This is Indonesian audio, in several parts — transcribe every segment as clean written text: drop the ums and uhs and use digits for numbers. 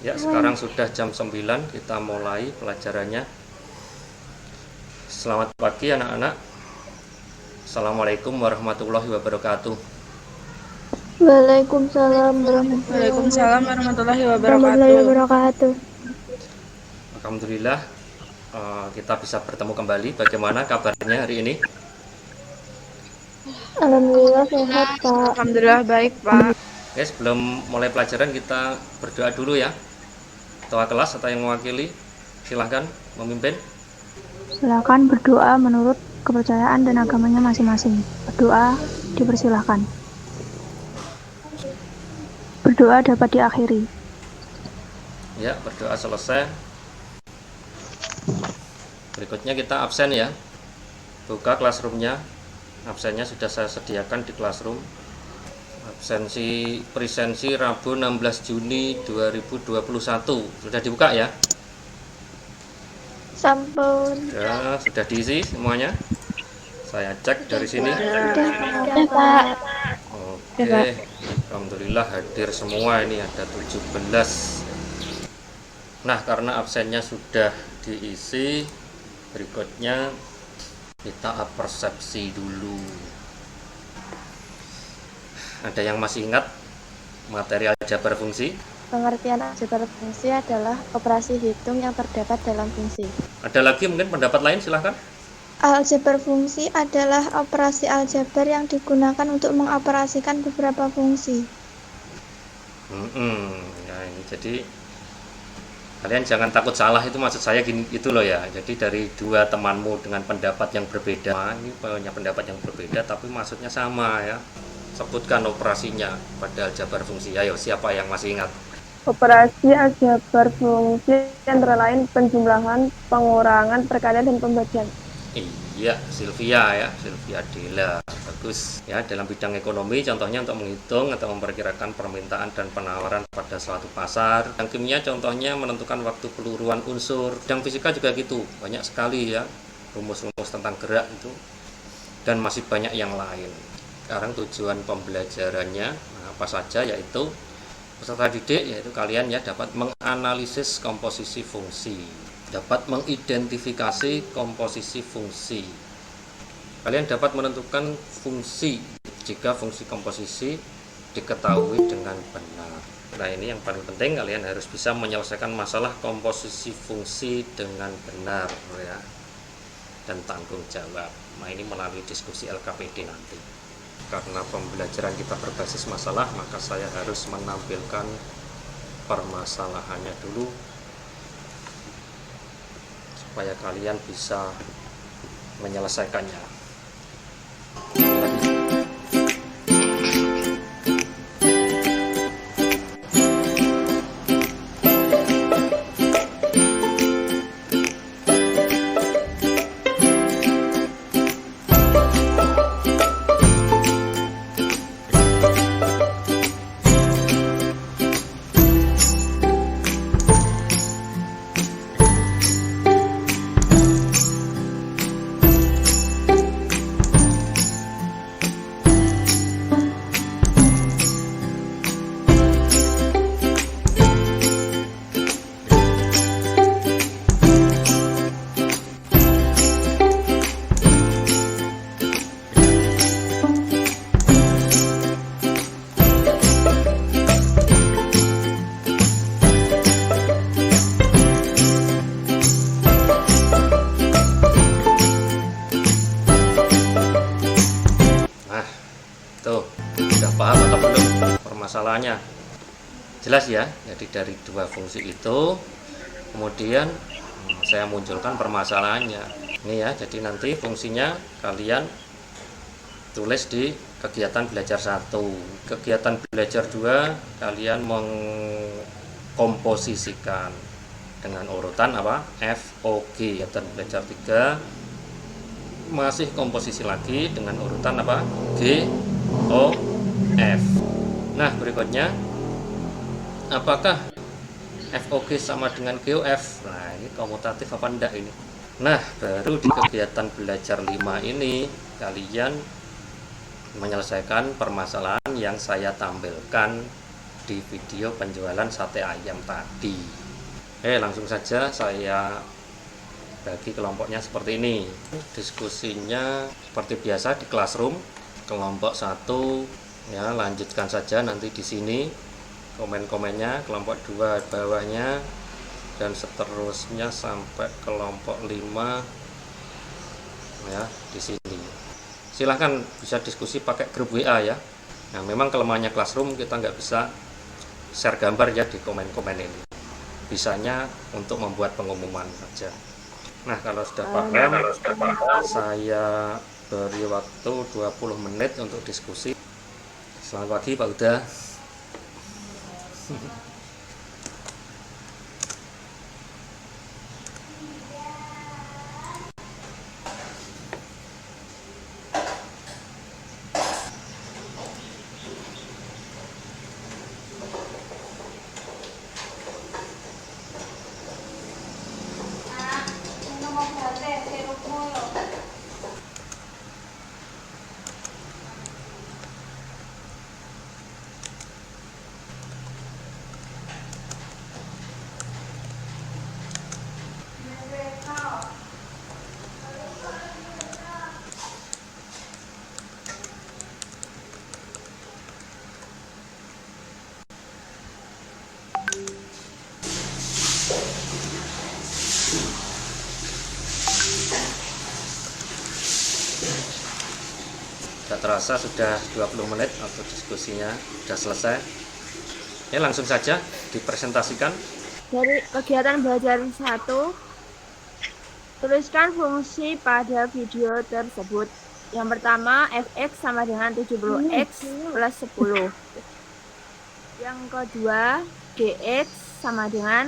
Ya, sekarang sudah jam 9, kita mulai pelajarannya. Selamat pagi anak-anak. Assalamualaikum warahmatullahi wabarakatuh. Waalaikumsalam warahmatullahi warahmatullahi wabarakatuh. wabarakatuh. Alhamdulillah, kita bisa bertemu kembali. Bagaimana kabarnya hari ini? Alhamdulillah sehat, Pak. Alhamdulillah baik, Pak. Oke, sebelum mulai pelajaran kita berdoa dulu ya. Ketua kelas atau yang mewakili, silahkan memimpin. Silakan berdoa menurut kepercayaan dan agamanya masing-masing. Berdoa dipersilahkan. Berdoa dapat diakhiri. Ya, berdoa selesai. Berikutnya kita absen ya. Buka classroom-nya. Absennya sudah saya sediakan di classroom. Absensi presensi Rabu 16 Juni 2021 sudah dibuka ya? Sampun. Ya, sudah diisi semuanya. Saya cek dari sini. Sudah, Pak. Oke, alhamdulillah hadir semua, ini ada 17. Nah, karena absennya sudah diisi, berikutnya kita persepsi dulu. Ada yang masih ingat materi aljabar fungsi? Pengertian aljabar fungsi adalah operasi hitung yang terdapat dalam fungsi. Ada lagi mungkin pendapat lain, silahkan. Aljabar fungsi adalah operasi aljabar yang digunakan untuk mengoperasikan beberapa fungsi. Ya, ini jadi kalian jangan takut salah, itu maksud saya gini itu loh ya. Jadi dari dua temanmu dengan pendapat yang berbeda, ini punya pendapat yang berbeda tapi maksudnya sama ya. Sebutkan operasinya pada aljabar fungsi. Ayo, siapa yang masih ingat? Operasi aljabar fungsi antara lain penjumlahan, pengurangan, perkalian, dan pembagian. Iya, Sylvia ya, Sylvia Dela. Bagus. Ya, dalam bidang ekonomi contohnya untuk menghitung atau memperkirakan permintaan dan penawaran pada suatu pasar. Yang kimia contohnya menentukan waktu peluruan unsur. Bidang fisika juga gitu. Banyak sekali ya rumus-rumus tentang gerak itu. Dan masih banyak yang lain. Sekarang tujuan pembelajarannya apa saja, yaitu peserta didik, yaitu kalian ya dapat menganalisis komposisi fungsi, dapat mengidentifikasi komposisi fungsi. Kalian dapat menentukan fungsi jika fungsi komposisi diketahui dengan benar. Nah, ini yang paling penting, kalian harus bisa menyelesaikan masalah komposisi fungsi dengan benar ya, dan tanggung jawab. Nah, ini melalui diskusi LKPD nanti. Karena pembelajaran kita berbasis masalah, maka saya harus menampilkan permasalahannya dulu supaya kalian bisa menyelesaikannya. Paham atau belum permasalahannya? Jelas ya. Jadi dari dua fungsi itu kemudian saya munculkan permasalahannya. Ini ya, jadi nanti fungsinya kalian tulis di kegiatan belajar 1. Kegiatan belajar 2 kalian mengkomposisikan dengan urutan apa? FOG. Kegiatan belajar 3 masih komposisi lagi dengan urutan apa? G, O, F. Nah, berikutnya, apakah FOG sama dengan GOF? Nah, ini komutatif apa enggak ini? Nah, baru di kegiatan belajar 5 ini kalian menyelesaikan permasalahan yang saya tampilkan di video penjualan sate ayam tadi. Langsung saja saya bagi kelompoknya seperti ini. Diskusinya seperti biasa di classroom. Kelompok 1 ya, lanjutkan saja nanti di sini komen-komennya. Kelompok 2 bawahnya, dan seterusnya sampai kelompok 5 ya di sini. Silahkan bisa diskusi pakai grup WA ya. Nah, memang kelemahannya classroom, kita nggak bisa share gambar ya di komen-komen ini. Bisanya untuk membuat pengumuman saja. Nah, kalau sudah paham, saya beri waktu 20 menit untuk diskusi. Selamat pagi Pak Uda. Tidak terasa sudah 20 menit untuk diskusinya sudah selesai. Langsung saja dipresentasikan. Dari kegiatan belajar 1, tuliskan fungsi pada video tersebut. Yang pertama, fx sama dengan 70x plus 10. Yang kedua, gx sama dengan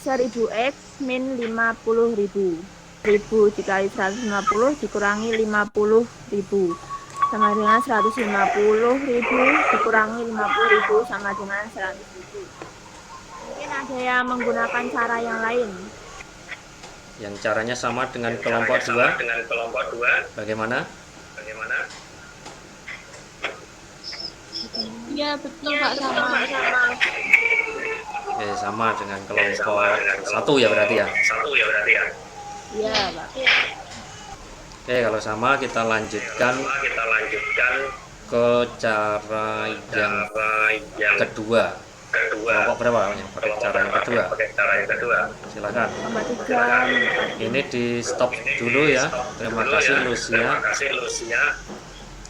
1000x min 50.000. 1000 dikali 150 dikurangi 50.000 sama dengan 150.000 dikurangi 50.000 sama dengan 100.000. Mungkin ada yang menggunakan cara yang lain. Yang caranya sama dengan kelompok 2. Bagaimana? Ya, betul Pak, sama. Sama dengan kelompok 1 ya berarti ya. Iya, Pak. Kalau sama kita lanjutkan ke cara yang kedua. Kelompok berapa yang pakai cara yang kedua? Silakan. Ini di stop dulu ya. Terima kasih Lucia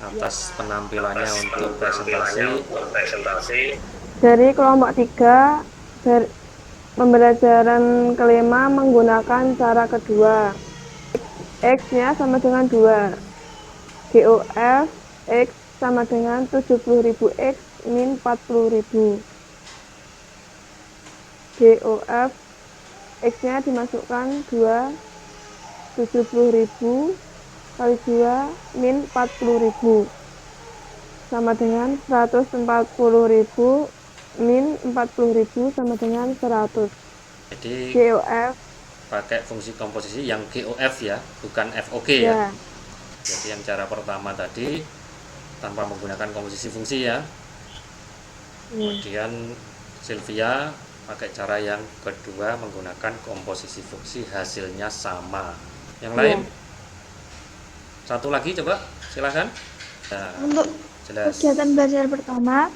atas penampilannya untuk presentasi. Dari kelompok 3, pembelajaran kelima menggunakan cara kedua. X-nya sama dengan 2. GOF X sama dengan 70.000X min 40.000. GOF X-nya dimasukkan 2, 70.000 kali 2 min 40.000 sama dengan 140.000 min 40.000 sama dengan 100. Jadi GOF pakai fungsi komposisi yang GOF ya, bukan FOG ya. Jadi yang cara pertama tadi tanpa menggunakan komposisi fungsi ya. Kemudian Sylvia pakai cara yang kedua menggunakan komposisi fungsi, hasilnya sama. Yang lain? Satu lagi coba, silakan. Nah, Untuk jelas. kegiatan belajar pertama,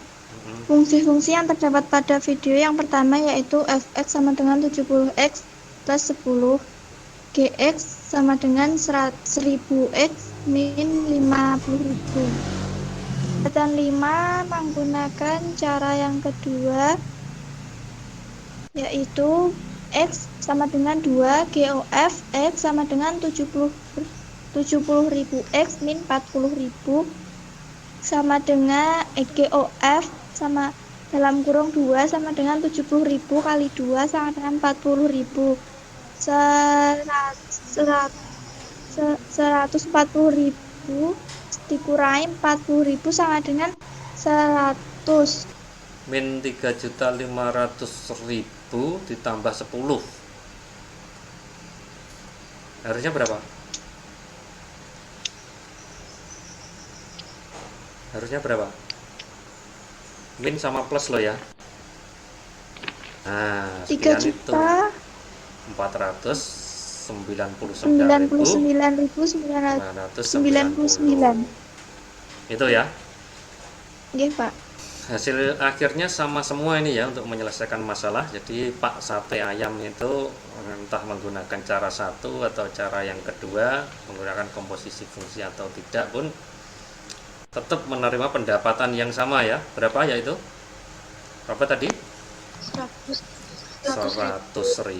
fungsi-fungsi yang terdapat pada video yang pertama yaitu fx sama dengan 70x plus 10, gx sama dengan 1000x min 50.000. Kegiatan 5 menggunakan cara yang kedua yaitu x sama dengan 2, GOF x sama dengan 70.000x min 40.000 sama dengan GOF sama dalam kurung 2 sama dengan 70.000 kali 2 sama dengan 40.000. 140.000 dikurangi 40.000 sama dengan 100. Min 3.500.000 ditambah 10. Harusnya berapa? min sama plus lo ya. Nah, 3 sekian itu juta 499.999. Itu ya. Nggih, Pak. Hasil akhirnya sama semua ini ya untuk menyelesaikan masalah. Jadi Pak sate ayam itu entah menggunakan cara satu atau cara yang kedua, menggunakan komposisi fungsi atau tidak pun tetap menerima pendapatan yang sama ya. Berapa ya itu? Berapa tadi? 100.000.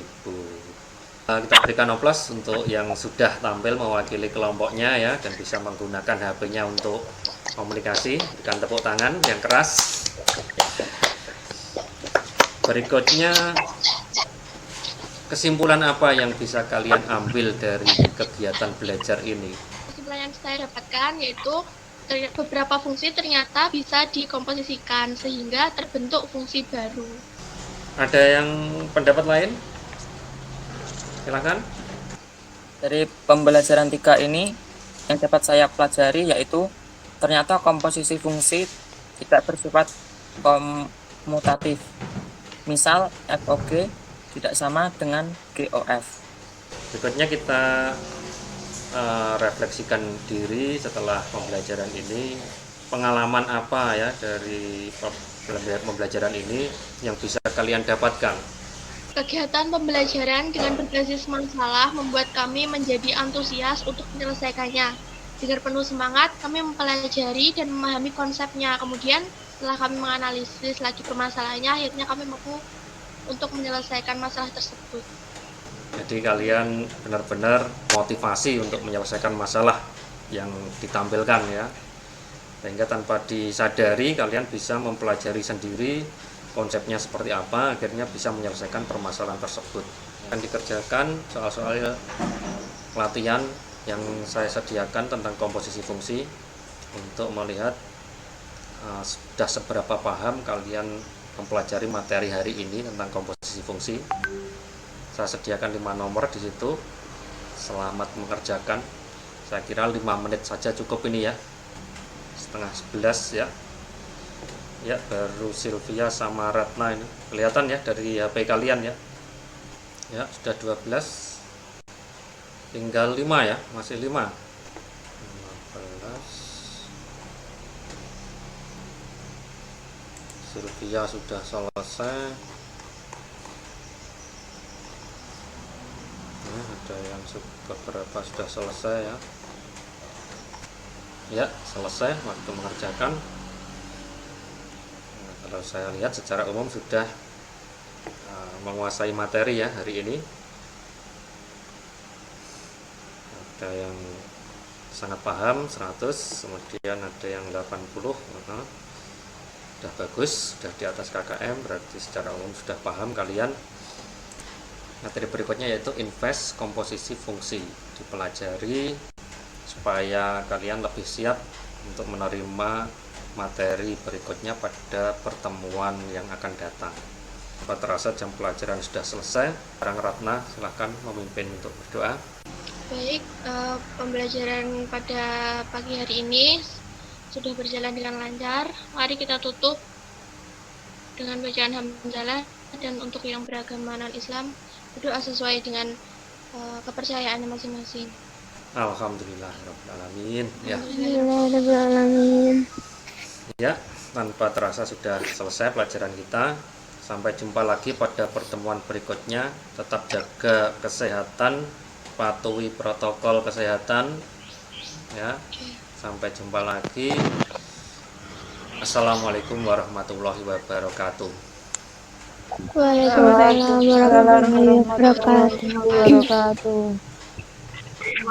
Kita berikan oplos untuk yang sudah tampil mewakili kelompoknya ya dan bisa menggunakan HP-nya untuk komunikasi. Berikan tepuk tangan yang keras. Berikutnya, kesimpulan apa yang bisa kalian ambil dari kegiatan belajar ini? Kesimpulan yang saya dapatkan yaitu beberapa fungsi ternyata bisa dikomposisikan sehingga terbentuk fungsi baru. Ada yang pendapat lain? Silakan. Dari pembelajaran 3 ini yang dapat saya pelajari yaitu ternyata komposisi fungsi tidak bersifat komutatif. Misal FOG tidak sama dengan GOF. Berikutnya kita refleksikan diri setelah pembelajaran ini. Pengalaman apa ya dari pembelajaran ini yang bisa kalian dapatkan? Kegiatan pembelajaran dengan berbasis masalah membuat kami menjadi antusias untuk menyelesaikannya. Dengan penuh semangat, kami mempelajari dan memahami konsepnya. Kemudian, setelah kami menganalisis lagi permasalahannya, akhirnya kami mampu untuk menyelesaikan masalah tersebut. Jadi kalian benar-benar motivasi untuk menyelesaikan masalah yang ditampilkan ya. Sehingga tanpa disadari kalian bisa mempelajari sendiri konsepnya seperti apa, akhirnya bisa menyelesaikan permasalahan tersebut. Akan dikerjakan soal-soal latihan yang saya sediakan tentang komposisi fungsi untuk melihat sudah seberapa paham kalian mempelajari materi hari ini tentang komposisi fungsi. Saya sediakan 5 nomor di situ. Selamat mengerjakan. Saya kira 5 menit saja cukup ini ya. Setengah 11 ya. Ya, baru Sylvia sama Ratna ini. Kelihatan ya dari HP kalian ya. Ya, sudah 12. Tinggal 5 ya, masih 5. 15. Sylvia sudah selesai. Nah, ada yang beberapa sudah selesai ya. Ya, selesai waktu mengerjakan. Kalau saya lihat secara umum sudah menguasai materi ya hari ini. Ada yang sangat paham 100, kemudian ada yang 80. Sudah bagus, sudah di atas KKM, berarti secara umum sudah paham kalian. Materi berikutnya yaitu invest komposisi fungsi, dipelajari supaya kalian lebih siap untuk menerima materi berikutnya pada pertemuan yang akan datang. Terasa jam pelajaran sudah selesai. Sekarang Ratna silahkan memimpin untuk berdoa. Baik, pembelajaran pada pagi hari ini sudah berjalan dengan lancar. Mari kita tutup dengan bacaan hamdalah, dan untuk yang beragama non-Islam berdoa sesuai dengan kepercayaannya masing-masing. Alhamdulillahirrahmanirrahim. Ya. Alhamdulillahirrahmanirrahim. Ya, tanpa terasa sudah selesai pelajaran kita. Sampai jumpa lagi pada pertemuan berikutnya. Tetap jaga kesehatan, patuhi protokol kesehatan. Ya, sampai jumpa lagi. Assalamualaikum warahmatullahi wabarakatuh. Waalaikumsalam warahmatullahi wabarakatuh.